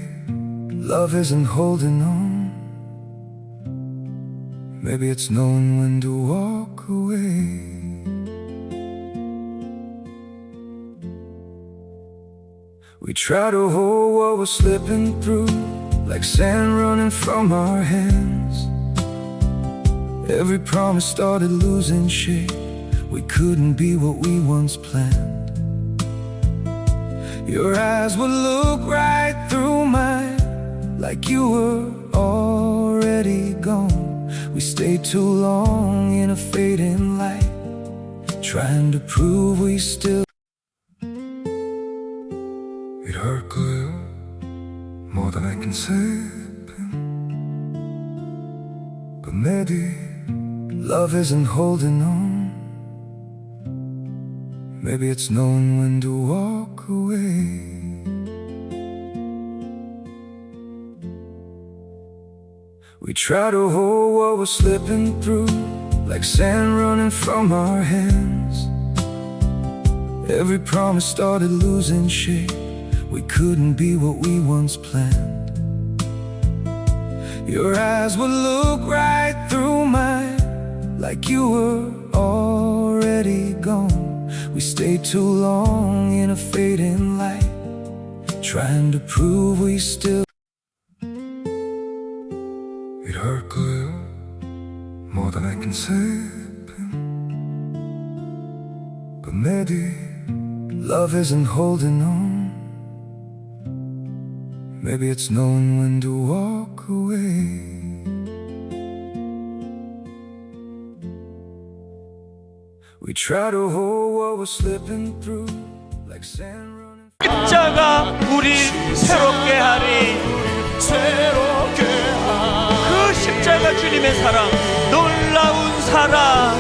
love isn't holding on. Maybe it's knowing when to walk away. We try to hold what we're slipping through, like sand running from our hands. Every promise started losing shape. We couldn't be what we once planned. Your eyes would look right through mine, like you were already gone. We stayed too long in a fading light, trying to prove we still. It hurt good, more than I can say. But maybe love isn't holding on. Maybe it's knowing when to walk away. We try to hold what we're slipping through, like sand running from our hands. Every promise started losing shape. We couldn't be what we once planned. Your eyes would look right through mine, like you were already gone. We stayed too long in a fading light, trying to prove we still. It hurt good, more than I can say. But maybe love isn't holding on. Maybe it's knowing when to walk away. We try to hold what we're slipping through, like sand running. 십자가 우리 새롭게 하리. 그 십자가 주님의 사랑, 놀라운 사랑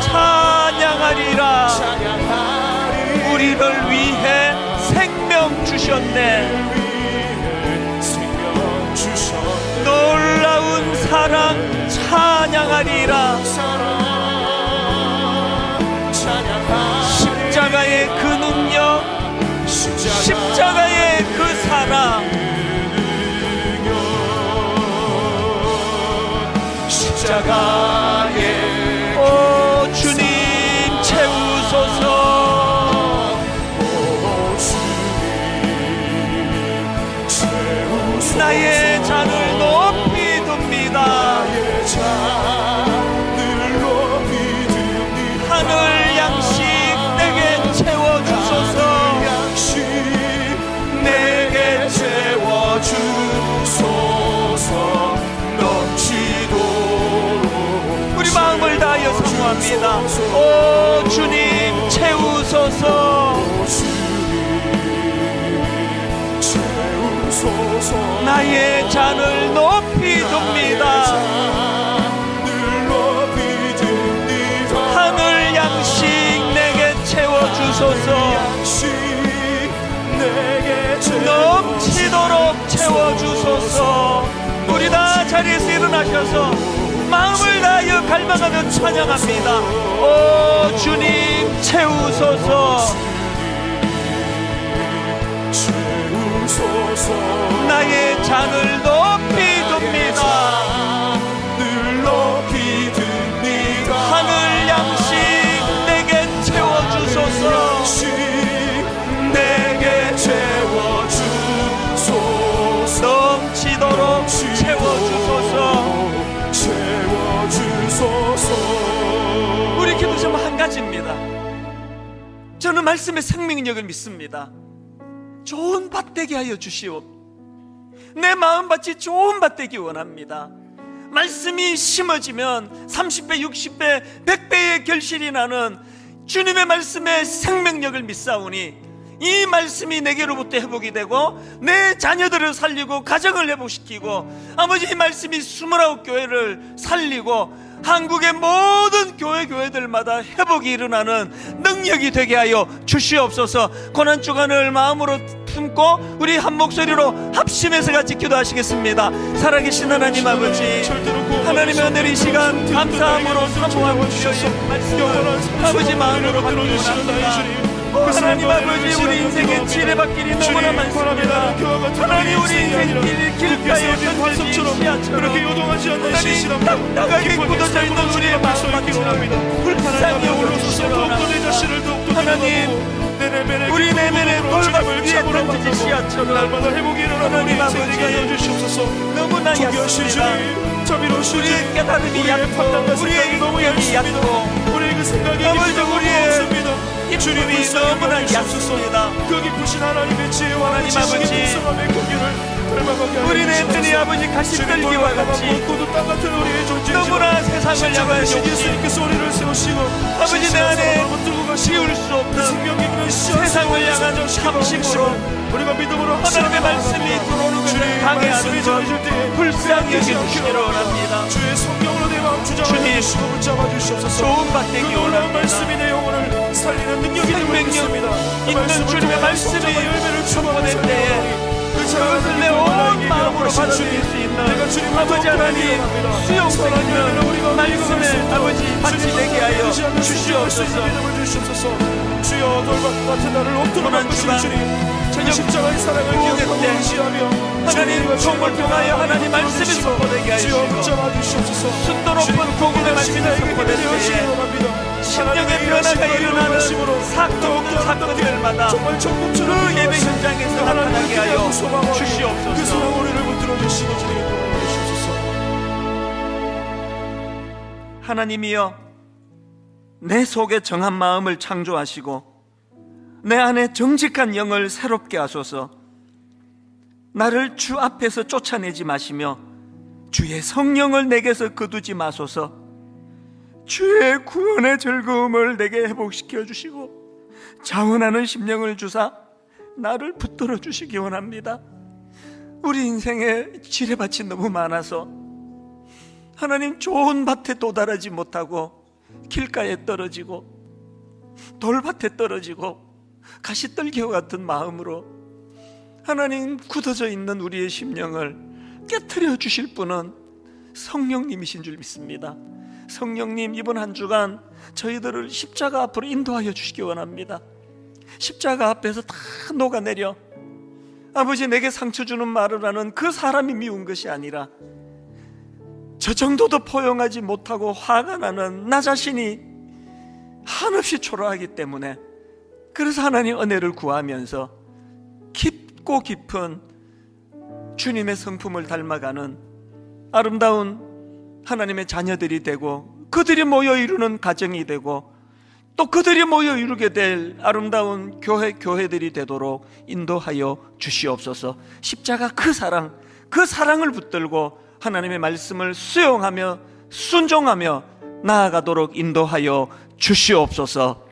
찬양하리라. 우리를 위해 생명 주셨네. 놀라운 사랑 찬양하리라. 십자가의 그 능력, 십자가의 그 사랑, 십자가의 오 주님 채우소서. 나의 잔을 높이 둡니다. 하늘 양식 내게 채워주소서. 마음을 다하여 사모합니다. 오 주님 채우소서. 나의 잔을 높이 듭니다. 하늘 양식 내게 채워주소서. 넘치도록 채워주소서. 우리 다 자리에서 일어나셔서 마음을 다하여 갈망하며 찬양합니다. 오 주님 채우소서. 나의 잔을 높이 듭니다. 하늘 양식 내게 채워주소서. 내게 채워주소서. 넘치도록 채워주소서. 우리 기도 좀 한 가지입니다. 저는 말씀의 생명력을 믿습니다. 좋은 밭 되게 하여 주시오. 내 마음밭이 좋은 밭 되기 원합니다. 말씀이 심어지면 30배, 60배, 100배의 결실이 나는 주님의 말씀의 생명력을 믿사오니 이 말씀이 내게로부터 회복이 되고 내 자녀들을 살리고 가정을 회복시키고 아버지 이 말씀이 29교회를 살리고 한국의 모든 교회들마다 회복이 일어나는 능력이 되게 하여 주시옵소서. 고난주간을 마음으로 품고 우리 한 목소리로 합심해서 같이 기도하시겠습니다. 살아계신 하나님 아버지, 하나님의 은혜의 시간 감사함으로 사모하고 주셔서 아버지 마음으로 받기 원합니다. 하나님 아버지, 우리 인생의 지뢰밭길이 너무나 많습니다. 하나님 우리 인생 길가에 던져진 씨앗처럼 하나님 딱딱하게 굳어져 있는 우리의 마음밭처럼 불쌍히 여겨주시옵소서. 하나님 우리 내면의 돌밭 위에 던져진 씨앗처럼 하나님 아버지 너무나 약습니다. 우리의 깨달음이 얕고 우리의 인격이 얕고 아버지 우리의 주님이 너무나 얕습니다. 그 깊으신 하나님의 지혜와 하나님 아버지, 우리 내면의 아버지 가시떨기와 같이 너무나 세상을 향한 욕심, 아버지 내 안에 지울 수 없는 세상을 향한 탐심으로 우리가 믿음으로 하나님의 말씀이 들어오는 것을 방해하는 것 불쌍히 여겨주시기를 원합니다. 주의 성령으로 내 마음 주장하시고 붙잡아 주시옵소서. 좋은 밭 되기 놀라운 원합니다. 말씀이 내 영혼을 살리는 능력이 되고 있습니다. 있는 주님의 말씀이 충만할 때에 그것을 내 온 마음으로 받아들일 수 있는 아버지 하나님 수용성 있는 말씀의 아버지 밭이 되게 하여 주시옵소서. 주여 돌밭 같은 나를 온전히 바꾸시는 주님, 저녁 십자가의 사랑을 기억하고 의지하며 하나님 종을 통하여 하나님 말씀이 선포되게 하여 주시고 순도 높은 복음의 말씀이 선포될 때에 심령의 변화가 일어나는 사건 없는 사건들마다 그 예배 현장에서 나타나게 하여 주시옵소서. 그 소망 우리를 붙들어 주시고 주님께 도와주시옵소서. 하나님이여, 내 속에 정한 마음을 창조하시고 내 안에 정직한 영을 새롭게 하소서. 나를 주 앞에서 쫓아내지 마시며 주의 성령을 내게서 거두지 마소서. 주의 구원의 즐거움을 내게 회복시켜 주시고 자원하는 심령을 주사 나를 붙들어 주시기 원합니다. 우리 인생에 지뢰밭이 너무 많아서 하나님 좋은 밭에 도달하지 못하고 길가에 떨어지고 돌밭에 떨어지고 가시떨기와 같은 마음으로 하나님 굳어져 있는 우리의 심령을 깨트려 주실 분은 성령님이신 줄 믿습니다. 성령님, 이번 한 주간 저희들을 십자가 앞으로 인도하여 주시기 원합니다. 십자가 앞에서 다 녹아내려 아버지 내게 상처 주는 말을 하는 그 사람이 미운 것이 아니라 저 정도도 포용하지 못하고 화가 나는 나 자신이 한없이 초라하기 때문에, 그래서 하나님 은혜를 구하면서 깊고 깊은 주님의 성품을 닮아가는 아름다운 하나님의 자녀들이 되고 그들이 모여 이루는 가정이 되고 또 그들이 모여 이루게 될 아름다운 교회들이 되도록 인도하여 주시옵소서. 십자가 그 사랑을 붙들고 하나님의 말씀을 수용하며 순종하며 나아가도록 인도하여 주시옵소서.